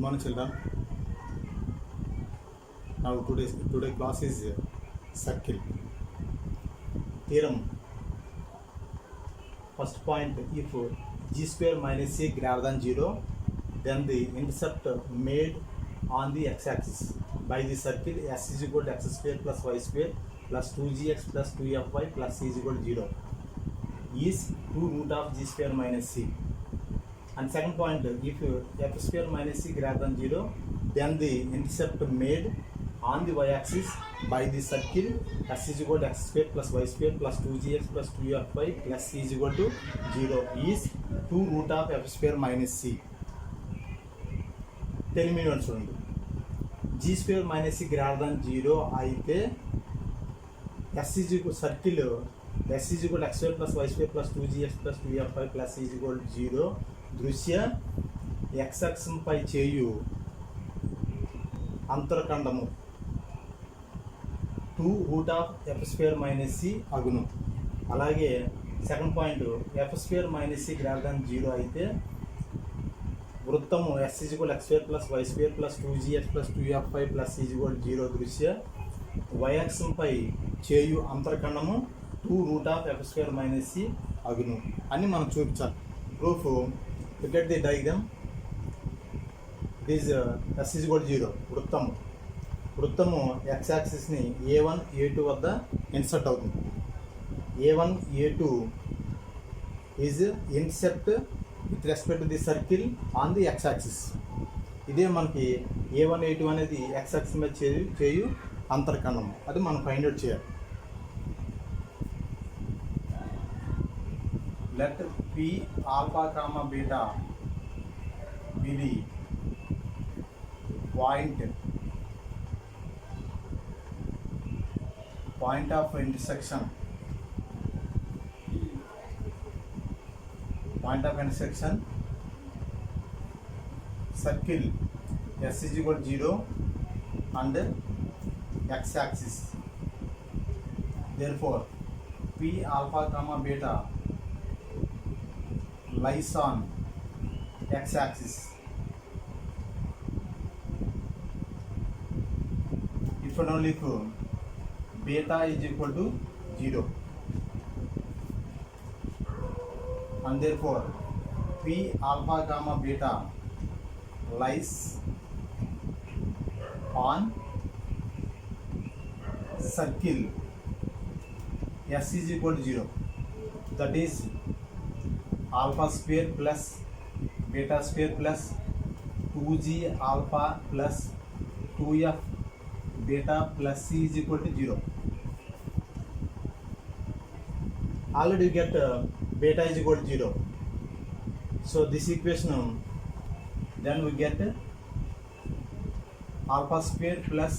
morning, children. Now today class is circle theorem. First point: if g square minus c greater than 0, then the intercept made on the x-axis by the circle s is equal to x square plus y square plus 2gx plus 2fy plus c is equal to 0 is 2 root of g square minus c. And second point: if f square minus c greater than 0, then the intercept made on the y-axis by the circle s is equal to x square plus y square plus 2gx plus 2fy plus c is equal to 0 is 2 root of f square minus c. తెలియని చూడండి, g square minus c greater than 0 అయితే s is equal circle s is equal to x square plus y square plus 2gx plus 2fy plus c is equal to 0 దృశ్య x అక్షంపై చేయు అంతరఖండము 2 root of f square minus c అగును. అలాగే second point, f square minus c greater than 0 అయితే వృత్తము s is equal x square plus y square plus 2gx plus 2fy plus c is equal 0 దృశ్య y అక్షంపై చేయు అంతరఖండము 2 root of f square minus c అగును అని మనం చూపించాలి. Proof: look at the diagram. This s is equal to 0. వృత్తము x యాక్సిస్ని a1 a2 వద్ద insert అవుతుంది. a1 a2 is ఇన్సెప్ట్ with respect to the circle on the x axis. ఇదే మనకి a1 a2 అనేది x axis మీద చేయు అంతర్ఖండం. అది మనం ఫైండ్ అవుట్ చేయాలి. Let p alpha comma beta be the point of intersection circle s is equal to 0 and x axis. Therefore p alpha comma beta lies on x axis. If and only if beta is equal to 0, and therefore p alpha gamma beta lies on circle s is equal to 0, that is alpha square plus beta square plus 2g alpha plus 2f beta plus c is equal to 0. Already you get beta is equal to 0. So this equation, then we get alpha square plus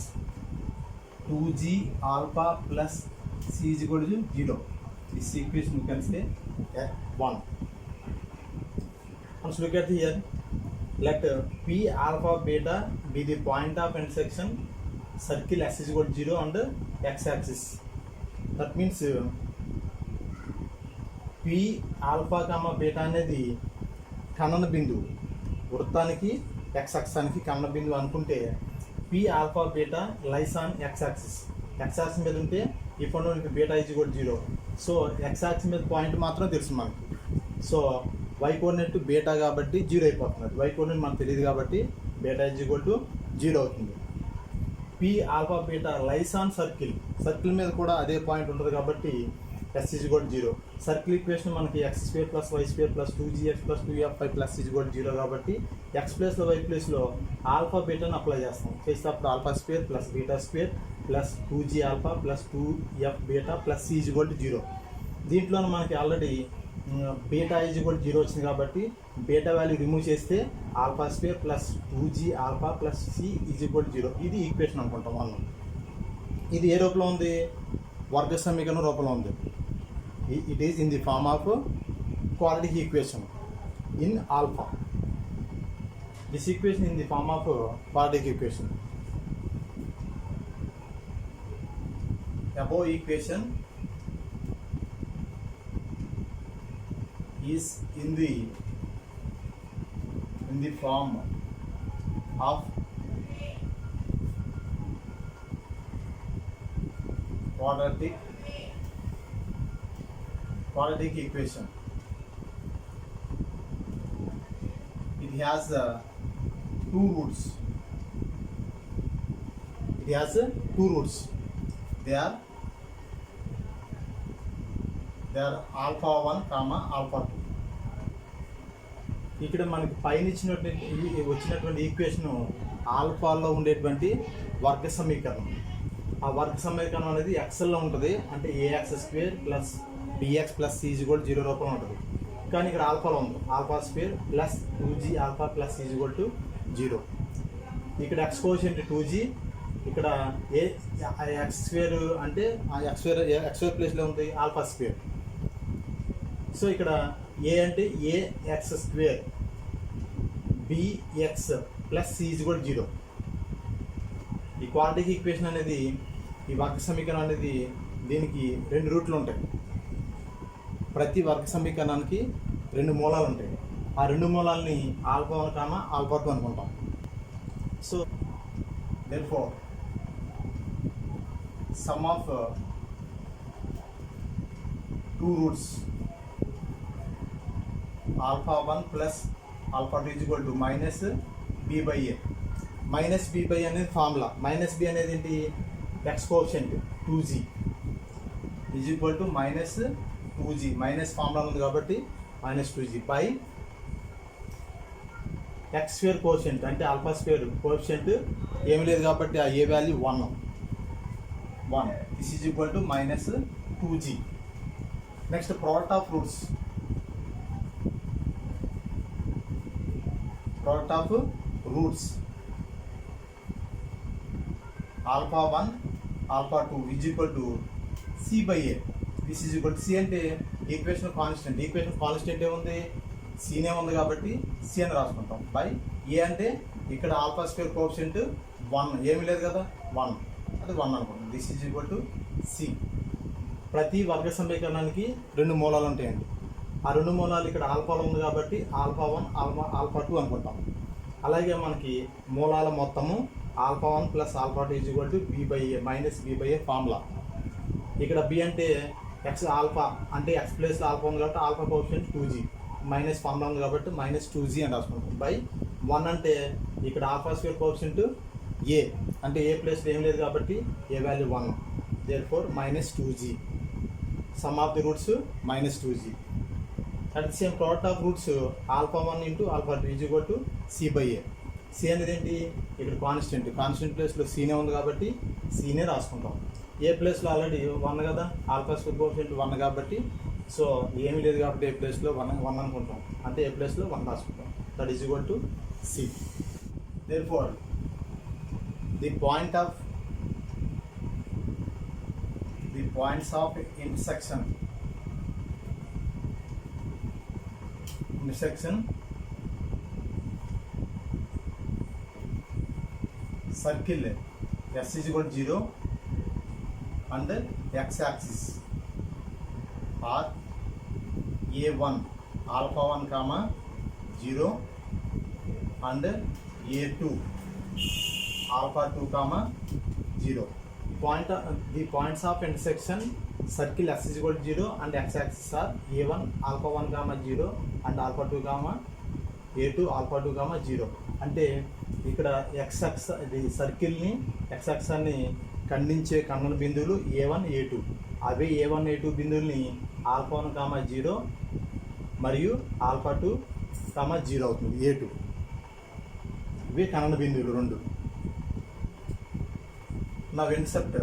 2g alpha plus c is equal to 0. This equation you can say 1. Let's look at here. Let p alpha beta be the point of intersection circle s is equal to 0 on the x axis. That means p alpha gamma beta అనేది ఖండన బిందువు, వృత్తానికి x అక్షానికి ఖండన బిందువు అనుకుంటే p alpha beta lies on x axis. x axis మీద ఉంటే if and only beta is equal to 0. So x axis మీద పాయింట్ మాత్రం తెలుసు మనకి. సో y కోఆర్డినేట్ బీటా కాబట్టి 0 అయిపోతుంది. y కోఆర్డినేట్ మనకు తెలియదు కాబట్టి బీటా ఈజ్ ఈక్వల్ టు 0 అవుతుంది. p alpha beta lies on circle మీద కూడా అదే పాయింట్ ఉంటుంది కాబట్టి s is equal to 0. Circle equation మనకి x square plus y square plus 2gx plus 2fy plus is equal to 0 కాబట్టి ఎక్స్ ప్లేస్లో why ప్లేస్లో ఆల్ఫా బీటాను అప్లై చేస్తాం. చేస్తే అప్పుడు alpha square plus beta square plus 2g alpha plus 2f beta plus c is equal to 0. దీంట్లో మనకి already beta is equal to 0 వచ్చింది కాబట్టి బీటా వాల్యూ రిమూవ్ చేస్తే alpha square plus 2g alpha plus c is equal to 0. ఇది equation అనుకుంటాం మనం. ఇది ఏ రూపంలో ఉంది? వర్గ సమీకరణ రూపంలో ఉంది. It is in the form of quadratic equation in alpha. This equation in the form of quadratic equation. above equation is in the form of quadratic equation. It has two roots. They are alpha 1 comma alpha 2. ఇక్కడ మనకి పైన వచ్చినటువంటి equation ఆల్ఫాలో ఉండేటువంటి వర్గ సమీకరణం. ఆ వర్గ సమీకరణం అనేది ఎక్సెల్లో ఉంటుంది, అంటే a x square plus b x plus c is equal 0 రూపంలో ఉంటుంది. కానీ ఇక్కడ ఆల్ఫాలో ఉంది, alpha square plus 2g alpha plus is equal to 0. ఇక్కడ ఎక్స్ కోషియంట్ 2g, ఇక్కడ ఏ ఎక్స్ స్క్వేర్ అంటే ఆ ఎక్స్ స్క్వేర్ ప్లేస్లో ఉంది ఆల్ఫా స్క్వేర్. సో ఇక్కడ ఏ అంటే a x square bx plus c is equal 0. ఈ క్వాడ్రాటిక్ ఈక్వేషన్ అనేది, ఈ వర్గ సమీకరణం అనేది, దీనికి 2 రూట్లు ఉంటాయి. ప్రతి వర్గ సమీకరణానికి 2 మూలాలు ఉంటాయి. ఆ 2 మూలాలని ఆల్ఫా 1 కామా ఆల్ఫా 2 అనుకుంటాం. So therefore sum of 2 roots alpha 1 plus alpha 2 is equal to minus b by a. Minus b by a అనేది ఫార్ములా. మైనస్ b అనేది ఏంటి? X coefficient 2g is equal to minus 2g. Minus formula ఉంది కాబట్టి minus 2g by x square coefficient అంటే alpha square coefficient ఏమి లేదు కాబట్టి ఆ a value 1. This is equal to minus 2g. Next product of roots. Alpha 1 alpha 2 is equal to c by a. This is equal to c అంటే equation constant ఏముంది? సీనే ఉంది కాబట్టి C అని రాసుకుంటాం. బై ఏ అంటే ఇక్కడ ఆల్ఫా స్క్వేర్ కోఎఫిషియంట్ 1 ఏమీ లేదు కదా, 1 అది 1 అనుకుంటాం. This is equal to c. ప్రతి వర్గ సమీకరణానికి 2 మూలాలు ఉంటాయండి. ఆ 2 మూలాలు ఇక్కడ ఆల్ఫాలో ఉంది కాబట్టి ఆల్ఫా 1 ఆల్ఫా 2 అనుకుంటాం. అలాగే మనకి మూలాల మొత్తము alpha 1 plus alpha 2 is equal to b by a minus b by a formula. ఇక్కడ బి అంటే ఎక్స్ ఆల్ఫా అంటే ఎక్స్ ప్లేస్లో ఆల్ఫా ఉంది కాబట్టి alpha coefficient 2g, minus formula ఉంది కాబట్టి మైనస్ 2g అని రాసుకుంటాం. బై 1 అంటే ఇక్కడ ఆల్ఫా స్క్వేర్ కోఎఫిషియంట్ ఏ అంటే ఏ ప్లేస్లో ఏం లేదు కాబట్టి ఏ value 1. therefore minus 2g. Sum of the roots minus 2g. At the same product of roots alpha 1 into alpha 2 is equal to c by a. c అనేది ఏంటి? ఇక్కడ కాన్స్టెంట్ ప్లేస్లో సీనే ఉంది కాబట్టి సీనే రాసుకుంటాం. ఏ ప్లేస్లో ఆల్రెడీ 1 కదా, ఆల్ఫా స్క్వేర్ కోఎఫిషియంట్ 1 కాబట్టి సో ఏమీ లేదు కాబట్టి ఏ ప్లేస్లో 1 అనుకుంటాం, అంటే ఏ ప్లేస్లో 1 రాసుకుంటాం. That is equal to c. therefore the points of intersection circle s is equal to 0 and x axis are a1 alpha 1 comma 0 and a2 alpha 2 comma 0. The points of intersection circle s is equal to 0 and x axis are a1 alpha 1 comma 0 and alpha 2 comma a2 alpha 2 comma 0. అంటే ఇక్కడ సర్కిల్ని x అక్షాన్ని ఖండించే ఖండన బిందువులు a1 a2. అవే a1 a2 బిందువుల్ని alpha 1 comma 0 మరియు alpha 2 comma 0 అవుతుంది a2. ఇవి ఖండన బిందువులు 2. Now intercept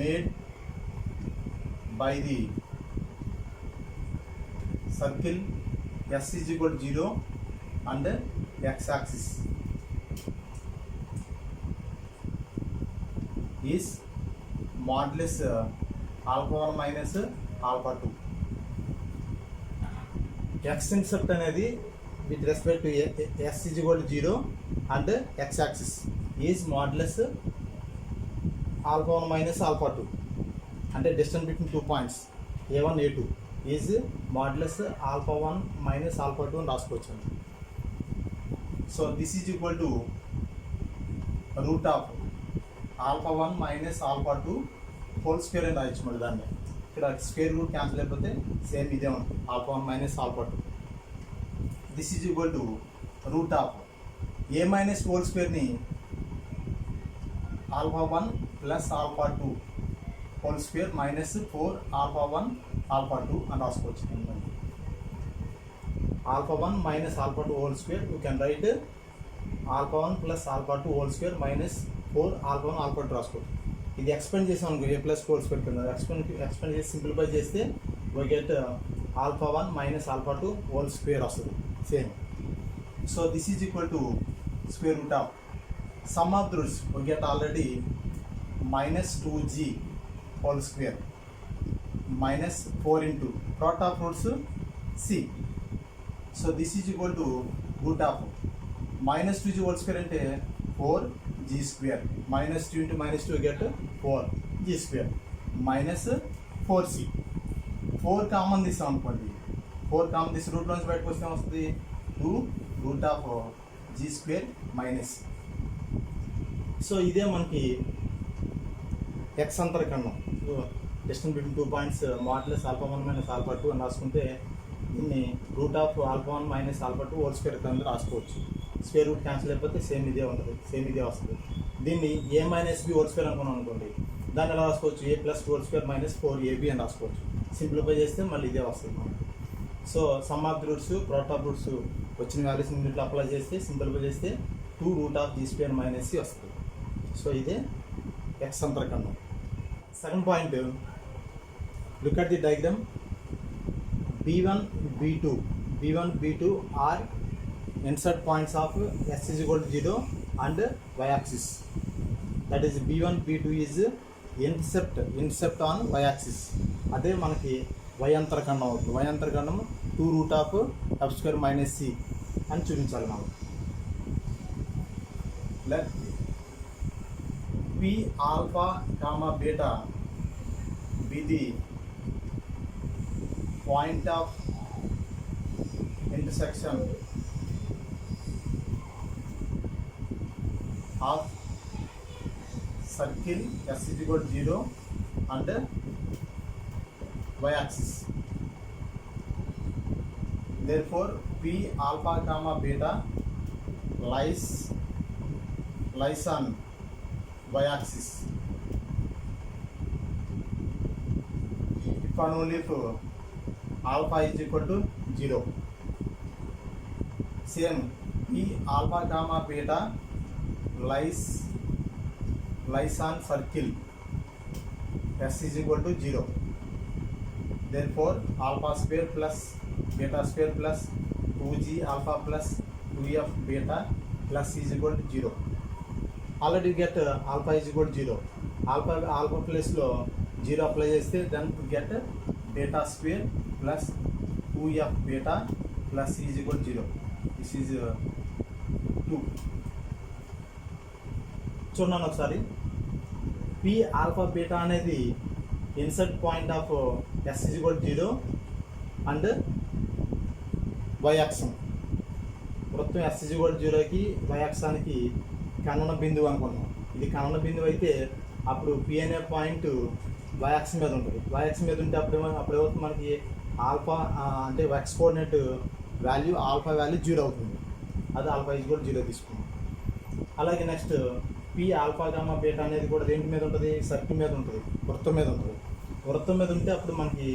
made by the circle s is equal to 0 and x axis is modulus alpha 1 minus alpha 2. x intercept అనేది with respect to s is equal to 0 and x axis is modulus alpha 1 minus alpha 2 అంటే distance between 2 points. a1 a2 is modulus alpha 1 minus alpha 2 అని రాసుకోవచ్చు. So this is equal to root of alpha 1 minus alpha 2 whole square అని రాయొచ్చు. మరి దాన్ని ఇక్కడ square root cancel అయిపోతే same ఇదే ఉంటుంది, alpha 1 minus alpha 2. This is equal to root of a minus whole స్క్వేర్ని alpha 1 plus alpha 2 whole square minus 4 alpha 1 alpha 2 అని రాసుకోవచ్చు. Alpha 1 minus alpha 2 whole square you can write alpha 1 plus alpha 2 whole square minus 4 alpha 1 alpha 2 రాసుకోవచ్చు. ఇది expand చేసాం అనుకో a plus whole square కింద expand చేసి simplify చేస్తే we get alpha 1 minus alpha 2 whole square వస్తుంది same. So this is equal to square root of sum of the roots we get already minus 2g whole square minus 4 into product of roots c. So this is equal to root of minus 2g whole square ante 4g square minus 2 into minus 2 we get 4g square minus 4c. 4 common తీసాం అనుకోండి, 4 common తీసి route నుంచి బయటకు వస్తే వస్తుంది 2 root of g square minus. So ఇదే మనకి ఎక్స్ అంతరకరణం, distance between 2 points modulus alpha 1 minus alpha 2 అని రాసుకుంటే దీన్ని root of alpha 1 minus alpha 2 whole square కింద రాసుకోవచ్చు. స్క్వేర్ రూట్ క్యాన్సిల్ అయిపోతే సేమ్ ఇదే ఉంటుంది, సేమ్ ఇదే వస్తుంది. దీన్ని a minus b whole square అనుకున్నాం అనుకోండి, దాన్ని ఎలా రాసుకోవచ్చు, a plus whole square minus 4ab అని రాసుకోవచ్చు. సింప్లిఫై చేస్తే మళ్ళీ ఇదే వస్తుంది మనకి. So sum of the roots product of roots వచ్చిన వాల్యూస్ ఇంట్లో అప్లై చేస్తే సింప్లిఫై చేస్తే 2 root of g square minus c వస్తుంది. సో ఇదే ఎక్స్ అంతరకరణం. Second point, look at the diagram. b1 b2 are insert points of s is equal to 0 and y axis. That is b1 b2 is intercept on y axis. అదే మనకి y అంతరకరణం అవుతుంది. y అంతరకరణం 2 root of f square minus C అని చూపించాలి మనం. Let p alpha comma beta be the point of intersection of circle s is equal to 0 and y axis. Therefore p alpha comma beta lies on y axis if and only if alpha is equal to 0. Same p alpha comma beta lies on circle s is equal to 0. Therefore alpha square plus beta square plus 2g alpha plus 2f beta plus is equal to 0. Already get alpha is equal 0. Alpha ప్లేస్లో 0 apply చేస్తే then get beta square plus 2f beta plus is equal 0. This is 2. చూడండి ఒకసారి. P alpha beta అనేది insert point of s is equal 0 and y అక్షం. వృత్తం s is equal 0కి y అక్షానికి కనన బిందువు అనుకున్నాం. ఇది కనన బిందువు అయితే అప్పుడు పి అనే పాయింట్ వై అక్షం మీద ఉంటుంది. వై అక్షం మీద ఉంటే అప్పుడు ఏమవుతుంది, మనకి ఆల్ఫా అంటే X coordinate value alpha value 0 అవుతుంది. అది ఆల్ఫా ఈజ్ కూడా 0 తీసుకున్నాం. అలాగే next P alpha gamma beta అనేది కూడా దేంటి మీద ఉంటుంది, సర్కిల్ మీద ఉంటుంది, వృత్తం మీద ఉంటుంది. వృత్తం మీద ఉంటే అప్పుడు మనకి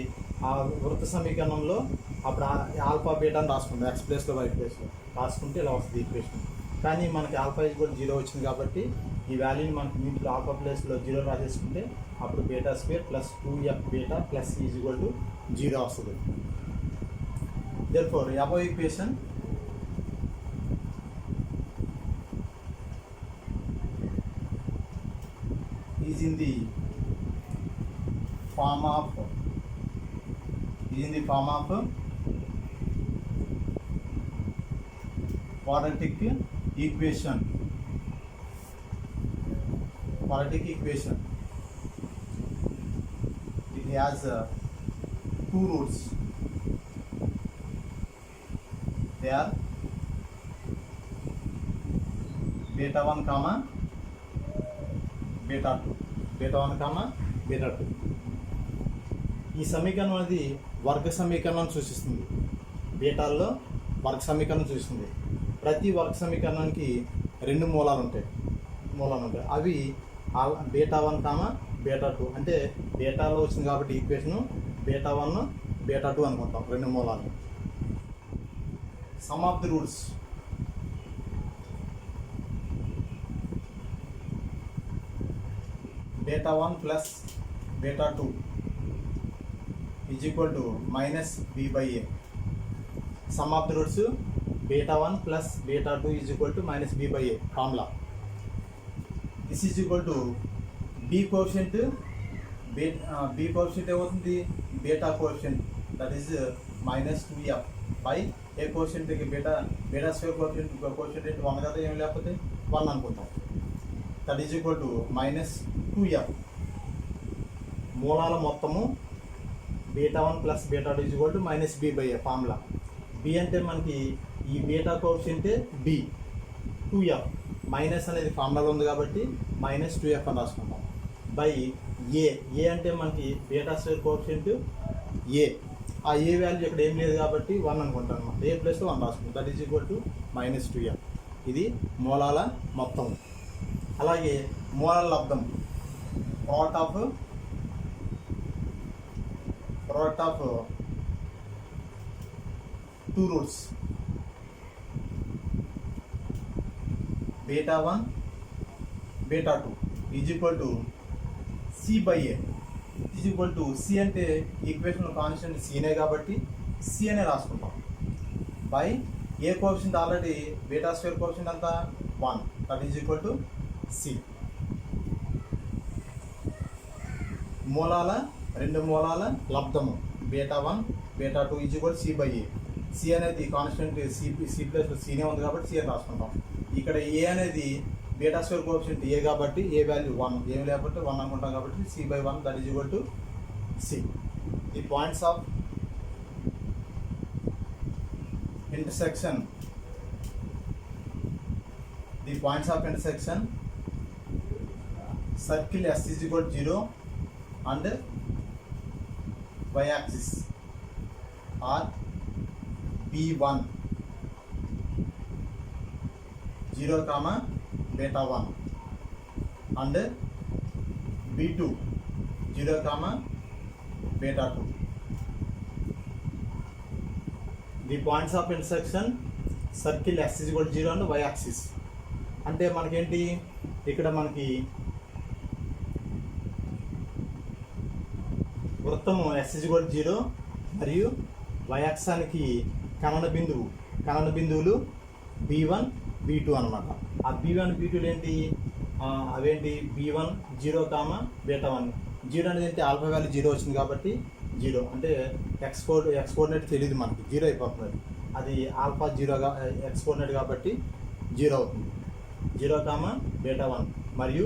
ఆ వృత్త సమీకరణంలో అప్పుడు ఆల్ఫా బీటా అని రాసుకుంటాం. ఎక్స్ ప్లేస్లో వై ప్లేస్లో రాసుకుంటే ఇలా వస్తుంది ఈక్వేషన్. కానీ మనకి ఆల్ఫా ఈజ్ కూడా 0 వచ్చింది కాబట్టి ఈ వాల్యూని మనకి ఇంట్లో ఆల్ఫా ప్లేస్లో 0 రాసేసుకుంటే అప్పుడు beta square plus 2f beta plus is equal to 0 వస్తుంది. Therefore above equation is in the form of quadratic equation. It has two roots. They are beta 1 comma beta 2. Beta 1 comma beta 2. ఈ సమీకరణం అనేది వర్గ సమీకరణాన్ని సూచిస్తుంది. బీటాల్లో వర్గ సమీకరణం సూచిస్తుంది. ప్రతి వర్గ సమీకరణానికి రెండు మూలాలు ఉంటాయి. అవి బీటా 1 కామా బీటా 2. అంటే బీటాలో వచ్చింది కాబట్టి ఈక్వేషను బీటా 1 బీటా 2 అనుకుంటాం, రెండు మూలాలు. Some of the roots beta 1 plus beta 2 is equal to minus b by a. Sum of the roots beta 1 plus beta 2 is equal to minus b by a formula. This is equal to b coefficient ఏమవుతుంది, beta coefficient, that is minus 2f by a coefficient beta square coefficient 1 కదా, ఏం లేకపోతే 1 అనుకుంటాం. That is equal to minus 2f. మూలాల మొత్తము beta 1 plus beta 2 is equal to minus b by a formula. B అంటే మనకి ఈ beta coefficient B, 2f minus అనేది ఫార్ములాలో ఉంది కాబట్టి మైనస్ 2f అని రాసుకుంటాం. బై ఏ అంటే మనకి బీటా స్క్వేర్ కోఎఫిషియంట్ ఏ, ఆ ఏ వాల్యూ ఇక్కడ ఏం లేదు కాబట్టి 1 అనుకుంటాం అనమాట. ఏ ప్లస్ 1 రాసుకుంటాం. That is equal to minus 2f. ఇది మూలాల మొత్తం. అలాగే మూలాల లబ్ధం product of two roots beta 1 beta 2 is equal to c by a. Is equal to c అంటే ఈక్వేషన్ కాన్స్టెంట్ సీనే కాబట్టి సి అనే రాసుకుంటాం. By a coefficient already beta square coefficient అంతా 1, that is equal to c. రెండు మూలాల లబ్ధము beta 1 beta 2 is equal c by a. C అనేది కాన్స్టెంట్ సి ప్లస్ సీనే ఉంది కాబట్టి సి అని రాసుకుంటాం. ఇక్కడ ఏ అనేది బీటా స్క్వేర్ కోఎఫిషియంట్ ఏ కాబట్టి ఏ వాల్యూ 1, ఏం లేకపోతే 1 అనుకుంటాం కాబట్టి c by 1 that is equal to c. The points of intersection circle S is equal to 0 and y-axis are B1 0 comma beta 1 and B2 0 comma beta 2. The points of intersection circle S is equal to 0 and y-axis. అంటే మనకేంటి, ఇక్కడ మనకి వృత్తము S is equal to 0 మరియు y-అక్షానికి ఖనన బిందువులు B1 B2 అనమాట. ఆ B1 B2 ఏంటి, అవేంటి B1 0 కామా బీటా 1. 0 అనేది ఏంటి, ఆల్ఫా వాల్యూ 0 వచ్చింది కాబట్టి 0 అంటే ఎక్స్ కోఆర్డినేట్ తెలియదు మనకి, 0 అయిపోతుంది. అది ఆల్ఫా 0గా ఎక్స్ కోఆర్డినేట్ కాబట్టి 0 అవుతుంది. 0 కామా బీటా 1 మరియు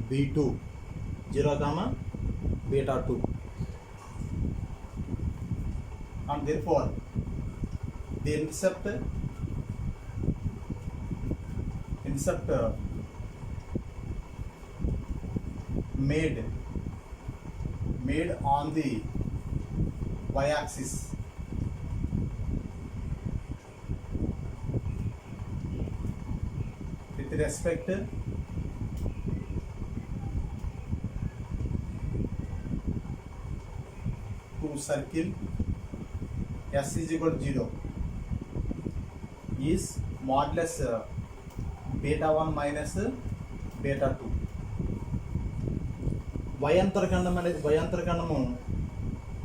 B2 0 comma beta 2. And therefore the intercept made on the y-axis with respect to circle S is equal to 0 is modulus beta 1 minus beta 2. వయాంతరఖండము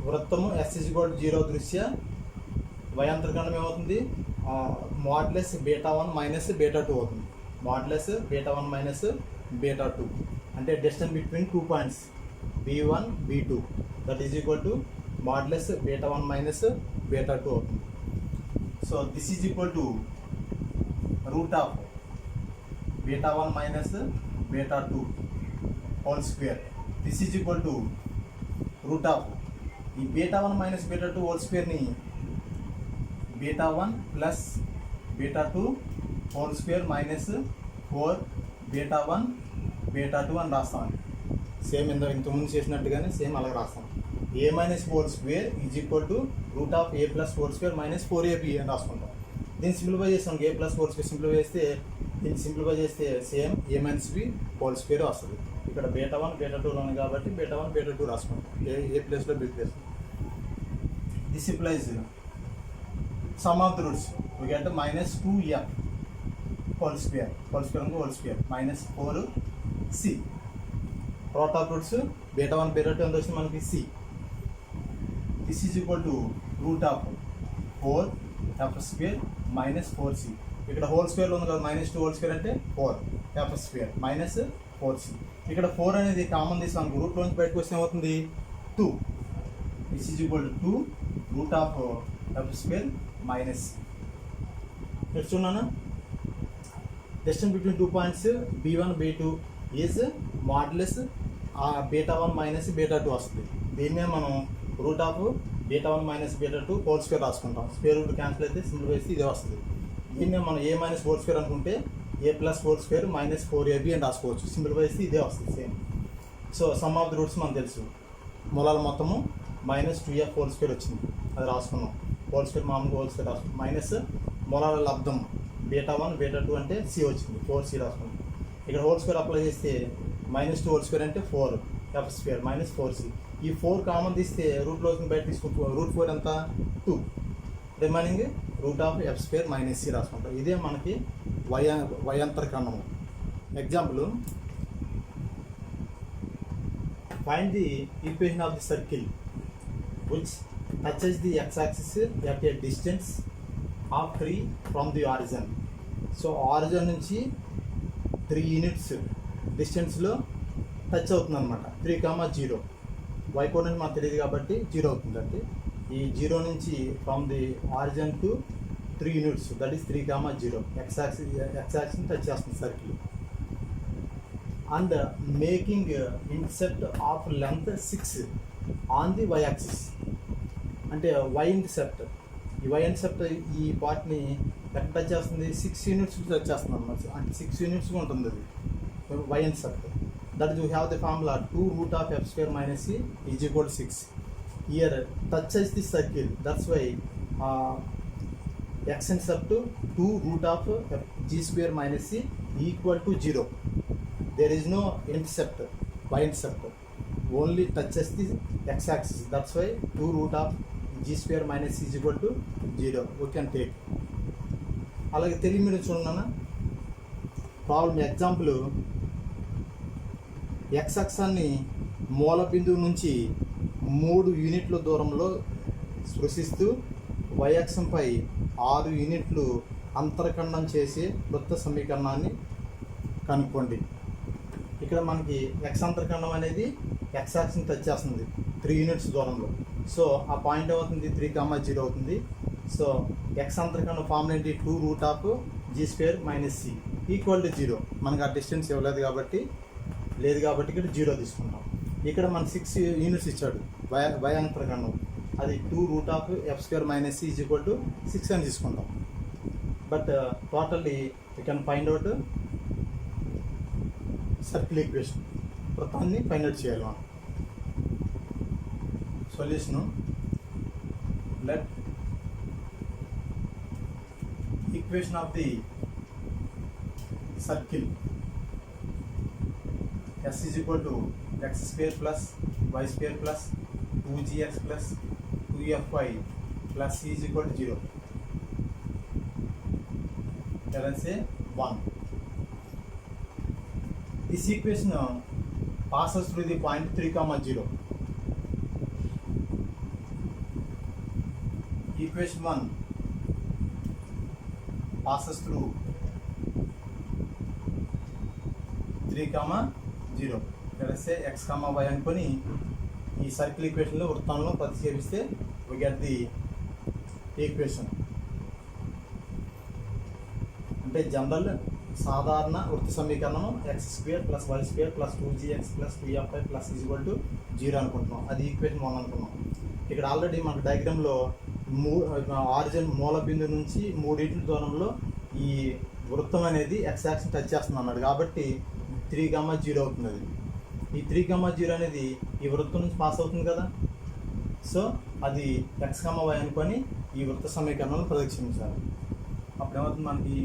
వృత్తము S is equal to 0 దృష్ట్యా వయాంతరఖండం ఏమవుతుంది, modulus beta 1 minus beta 2 అవుతుంది. Modulus beta 1 minus beta 2 అంటే distance between 2 points B1 B2 that is equal to modulus beta 1 minus beta 2 అవుతుంది. So this is equal to root of beta 1 minus beta 2 whole square. This is equal to root of ఈ beta 1 minus beta 2 whole స్క్వేర్ని beta 1 plus beta 2 whole square minus 4 beta 1 beta 2 అని రాస్తామండి. Same ఇంతకుముందు చేసినట్టుగానే same అలాగే రాస్తాం. ఏ minus whole square is equal to root of A plus whole square minus 4ab అని రాసుకుంటాం. దీన్ని సింప్లిఫై చేస్తాం. ఏ ప్లస్ హోల్ స్క్వేర్ సింప్లిఫై చేస్తే దీన్ని సింప్లిఫై చేస్తే సేమ్ ఏ మైనస్ బి హోల్ స్క్వేర్ వస్తుంది. ఇక్కడ బీటా 1 బీటా 2 ఉంది కాబట్టి బీటా 1 బీటా 2 రాసుకుంటాం. ఏ ప్లేస్లో b place. This implies sum of the roots we get minus 2f whole square whole square minus 4c. Product of roots beta 1 beta 2 ఎంత వచ్చింది మనకి c. This is equal to root of 4f square minus 4c. ఇక్కడ whole స్క్వేర్లో ఉంది కదా, minus 2 whole square అంటే 4f square minus 4c. ఇక్కడ 4 అనేది common తీసి మనకు రూట్లోంచి బయటకు వస్తే ఏమవుతుంది 2. This is equal to 2 root of f square minus c. చూస్తున్నాను distance between 2 points b1 b2 is modulus beta 1 minus beta 2 వస్తుంది. దీన్నే మనం route of beta 1 minus beta 2 whole square రాసుకుంటాం. స్క్వేర్ రూట్ క్యాన్సిల్ అయితే సింపుల్ వేస్తే ఇదే వస్తుంది. దీన్నే మనం ఏ మైనస్ హోల్ స్క్వేర్ అనుకుంటే a plus whole square minus 4ab అని రాసుకోవచ్చు. సింపుల్ వేస్తే ఇదే వస్తుంది same. So sum of the roots మనకు తెలుసు. మూలాల మొత్తము మైనస్ 2f హోల్ స్క్వేర్ వచ్చింది, అది రాసుకున్నాం. హోల్ స్క్వేర్ మామూలుగా హోల్ స్క్వేర్ రాసుకున్నాం. మైనస్ మూలాల లబ్ధం బీటా 1 బీటా 2 అంటే c వచ్చింది, 4c రాసుకున్నాం. ఇక్కడ హోల్ స్క్వేర్ అప్లై చేస్తే మైనస్ 2 హోల్ స్క్వేర్ అంటే 4f స్క్వేర్ మైనస్ 4c. ఈ 4 కామన్ తీస్తే రూట్లో బయట తీసుకుంటాం. రూట్ 4 ఎంత 2. Remaining root of f square minus c రాసుకుంటాం. ఇదే మనకి వయాంతరకరణము. Example, find the equation of the circle which touches the x-axis at a distance of 3 from the origin. So origin నుంచి 3 యూనిట్స్ డిస్టెన్స్లో టచ్ అవుతుంది అనమాట. 3,0 y కోఆర్డినేట్ మనకు తెలియదు కాబట్టి 0 అవుతుందండి. ఈ 0 నుంచి from the origin to 3 units that is 3,0 x-axis touch చేస్తుంది సర్కిల్. And making intercept of length 6 on the y-axis. అంటే y ఇంటర్సెప్ట్, ఈ y ఇంటర్సెప్ట్ ఈ పార్ట్ని ఎక్కడ టచ్ చేస్తుంది 6 యూనిట్స్ టచ్ చేస్తుంది అనమాట. అంటే 6 యూనిట్స్గా ఉంటుంది అది y intercept. That you have the formula 2 root of f square minus c is equal to 6. Here touches the circle, that's why x intercept 2 root of g square minus c equal to 0. There is no intercept, y intercept only touches the x-axis. That's why 2 root of g square minus c is equal to 0 we can take. అలాగే Telugu medium చూడన్నా problem. Example, x అక్షాన్ని మూల బిందువు నుంచి 3 యూనిట్ల దూరంలో స్పృశిస్తూ y అక్షంపై 6 యూనిట్లు అంతరఖండం చేసే వృత్త సమీకరణాన్ని కనుక్కోండి. ఇక్కడ మనకి x అంతరఖండం అనేది x యాక్సిస్ని టచ్ చేస్తుంది 3 యూనిట్స్ దూరంలో. సో ఆ పాయింట్ అవుతుంది 3,0 అవుతుంది. సో x అంతరఖండం ఫార్ములా ఏంటి 2 root of g square minus c equal to 0. మనకు ఆ డిస్టెన్స్ ఇవ్వలేదు కాబట్టి ఇక్కడ 0 తీసుకుంటాం. ఇక్కడ మన 6 యూనిట్స్ ఇచ్చాడు y అంతరఖండం, అది 2 root of f square minus c is equal to 6 అని తీసుకుంటాం. But totally you can find out circle equation. వృత్తాన్ని ఫైండ్ అవుట్ చేయాలి మనం. Solution, let equation of the circle s is equal to x square plus y square plus 2gx plus 2fy plus c is equal to 0. Let us say 1. This equation passes through the point 3,0. Equation 1 passes through 3,0. Let us say x, y అనుకొని ఈ circle ఈక్వేషన్లో వృత్తంలో ప్రతిక్షేపిస్తే we get the equation. అంటే general సాధారణ వృత్త సమీకరణం x square plus y square plus 2gx plus 2fy plus is equal to 0 అనుకుంటున్నాం. అది equation 1 అనుకున్నాం. ఇక్కడ ఆల్రెడీ మనకు డయాగ్రామ్లో ఆరిజిన్ మూల బిందువు నుంచి 3 ఇంటి దూరంలో ఈ వృత్తం అనేది ఎక్స్ యాక్సిస్ టచ్ చేస్తుంది అన్నాడు, కాబట్టి 3,0 అవుతుంది. అది ఈ 3,0 అనేది ఈ వృత్తం నుంచి పాస్ అవుతుంది కదా, సో అది x,y అనుకొని ఈ వృత్త సమీకరణాలను ప్రదక్షించాలి. అప్పుడు ఏమవుతుంది మనకి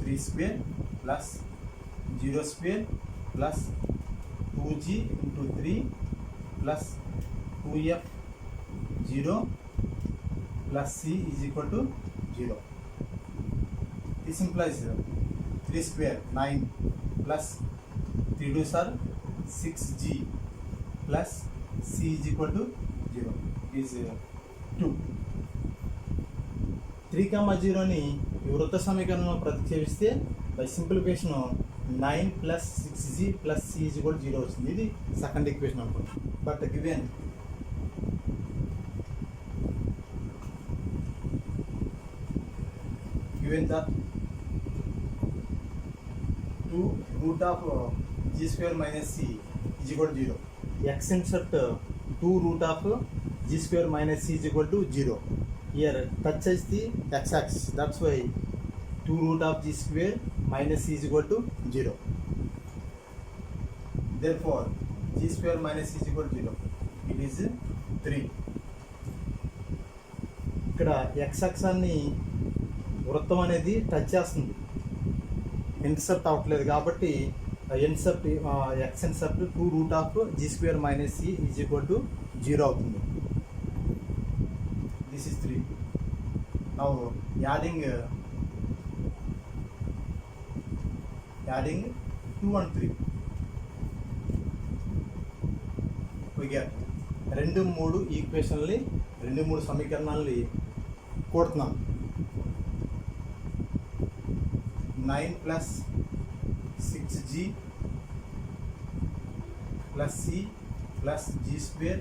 3² plus 0² plus 2g into 3 plus 2f 0 plus c is equal to 0. This implies 3² 9 plus 3 2s are 6g plus c is equal to 0 is 2. 3,0ని ఈ వృత్త సమీకరణంలో ప్రతిక్షేపిస్తే by simplification 9 plus 6g plus c is equal 0 వచ్చింది. ఇది second equation అనుకోండి. But given that 2 root of g square minus c is equal to 0. X-intercept 2 root of g square minus c is equal to 0. Here touches the x-axis. That's why 2 root of g square minus c is equal to 0. Therefore, g square minus c is equal to 0. It is 3. ఇక్కడ x అక్షాన్ని వృత్తం అనేది touch చేస్తుంది, intercept అవ్వట్లేదు, కాబట్టి intercept X intercept 2 root of g square minus c is equal to 0 అవుతుంది. This is 3. Now adding 2 and 3 we get 2 3 ఈక్వేషన్ని 2 3 సమీకరణాలని కూడుతున్నాం. 9 plus 6g plus c plus g square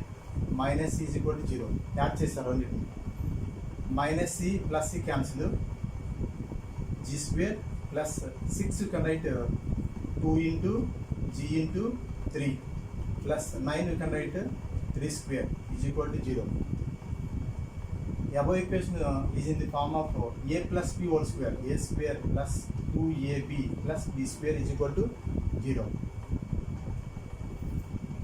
minus c is equal to 0 add చేశారు రెండింటిని. Minus c plus c cancel, g square plus 6 you can right 2 into g into 3 plus 9 you can right 3 square is equal to 0. Above equation is in the form of a plus b whole square. A square plus 2ab plus b square is equal to 0.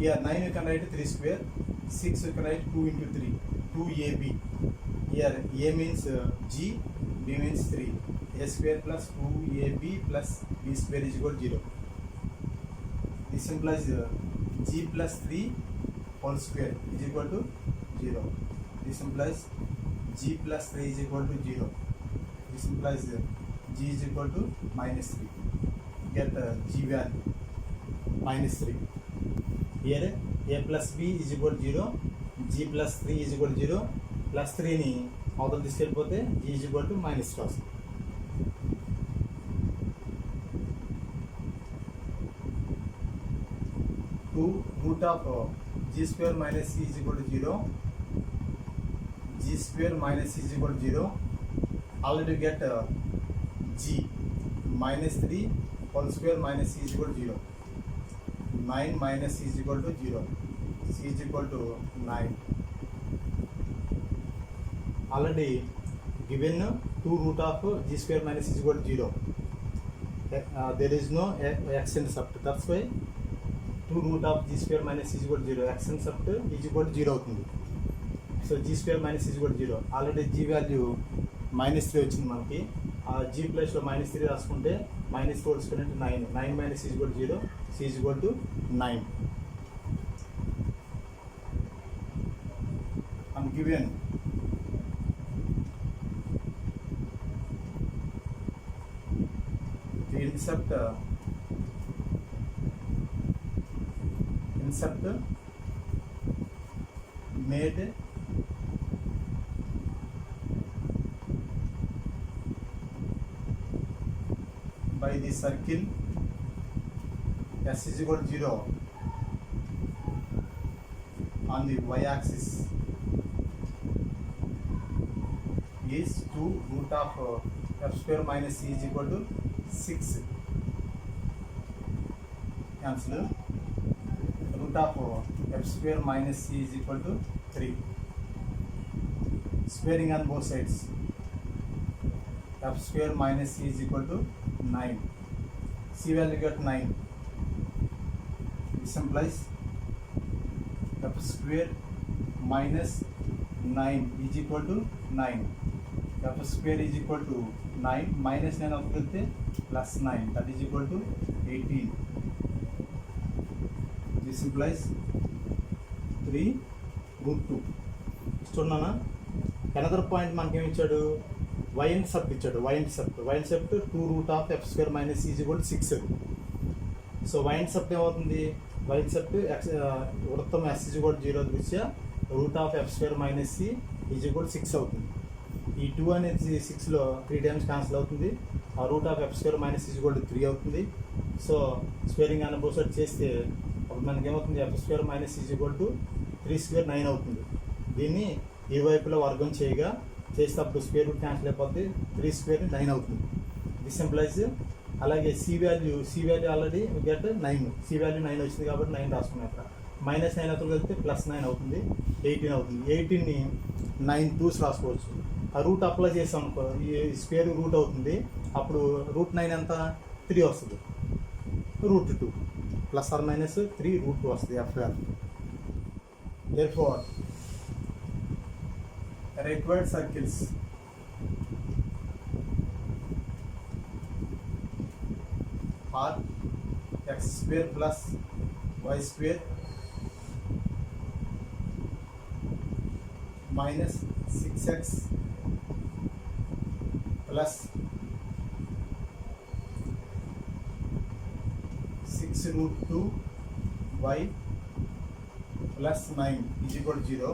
Here 9 you can write 3 square, 6 you can write 2 into 3, 2ab. Here a means g, b means 3. A square plus 2ab plus b square is equal to 0. This implies g plus 3 whole square is equal to 0. This implies g plus 3 is equal to 0. This implies g is equal to minus 3. Get g value minus 3. Here a plus b is equal to 0, g plus 3 is equal to 0, plus 3 ni అవతల తీసుకెళ్ళిపోతే g is equal to minus 3 వస్తుంది. Root of g square minus c is equal to 0. G square minus c is equal to 0. Already get g minus 3 whole square minus c is equal to 0. 9 minus c is equal to 0. C is equal to 9. Already given 2 root of g square minus c is equal to 0. There is no x-intercept. That's why 2 root of g square minus c is equal to 0. X-intercept is equal to 0 అవుతుంది. So g square minus is equal 0. Already g value -3 వచ్చింది మనకి. ఆ g ప్లస్లో -3 రాసుకుంటే -4 square అంటే 9. 9 minus is equal 0, c is equal to 9. And given the intercept made by the circle s is equal to 0 on the y-axis is 2 root of f square minus c is equal to 6. Cancel. Root of f square minus c is equal to 3. Squaring on both sides. F square minus c is equal to 9. C value got 9. This implies f square minus 9 is equal to 9. F square is equal to 9 minus 9 of plus 9, that is equal to 18. This implies 3 root 2. చూడన్నా another point మనకి ఏమి ఇచ్చాడు, y intercept ఇచ్చాడు. y intercept 2 root of f square minus is equal to 6. So y intercept ఏమవుతుంది, y intercept వృత్తం s is equal to 0 దృష్ట్యా root of f square minus c is equal to 6 అవుతుంది. ఈ 2 అనేది 6లో 3 టైమ్స్ క్యాన్సిల్ అవుతుంది. ఆ route of f square minus is equal to 3 అవుతుంది. So squaring అనే బోత్ సైడ్ చేస్తే అప్పుడు మనకి ఏమవుతుంది, F square minus is equal to 3 square 9 అవుతుంది. దీన్ని ఈ వైపులో వర్గం చేయగా చేస్తే అప్పుడు స్క్వేర్ రూట్ క్యాన్సిల్ అయిపోద్ది, 3 స్క్వేర్ 9 అవుతుంది. దిస్ ఎంప్లాయిస్ అలాగే c value already get 9. C value 9 వచ్చింది కాబట్టి 9 రాసుకున్నాం. ఇక్కడ మైనస్ 9 అవుతుంది వెళ్తే ప్లస్ 9 అవుతుంది, 18 అవుతుంది. 18ని 9 2s రాసుకోవచ్చు. ఆ రూట్ అప్లై చేసాం అనుకో, ఈ స్క్వేర్ రూట్ అవుతుంది. అప్పుడు రూట్ 9 ఎంత 3 వస్తుంది, root 2 plus or minus 3 root 2 వస్తుంది f value. Therefore, required circles are x square plus y square minus 6x plus 6 root 2 y plus 9 is equal to 0,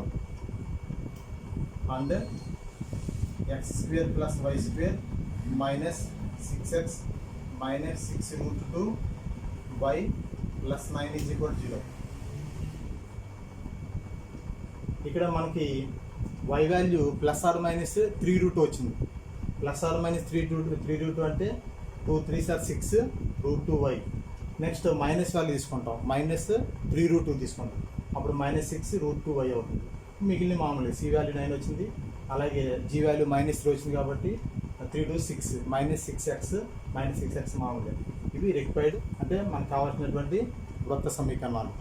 and x square plus y square minus 6x minus 6 root 2 y plus 9 is equal to 0. ఇక్కడ మనకి y value plus or minus 3 root వచ్చింది. Plus or minus 3 root అంటే 2 3s are 6 root 2y. Next minus value తీసుకుంటాం, minus 3 root 2 తీసుకుంటాం. అప్పుడు minus 6 root 2y అవుతుంది. మిగిలిన మామూలు సి వాల్యూ 9 వచ్చింది, అలాగే జీ వాల్యూ మైనస్ 3 వచ్చింది కాబట్టి 3 to 6 మైనస్ 6x మామూలు. ఇవి రిక్వైర్డ్ అంటే మనకు కావాల్సినటువంటి వృత్త సమీకరణాలు.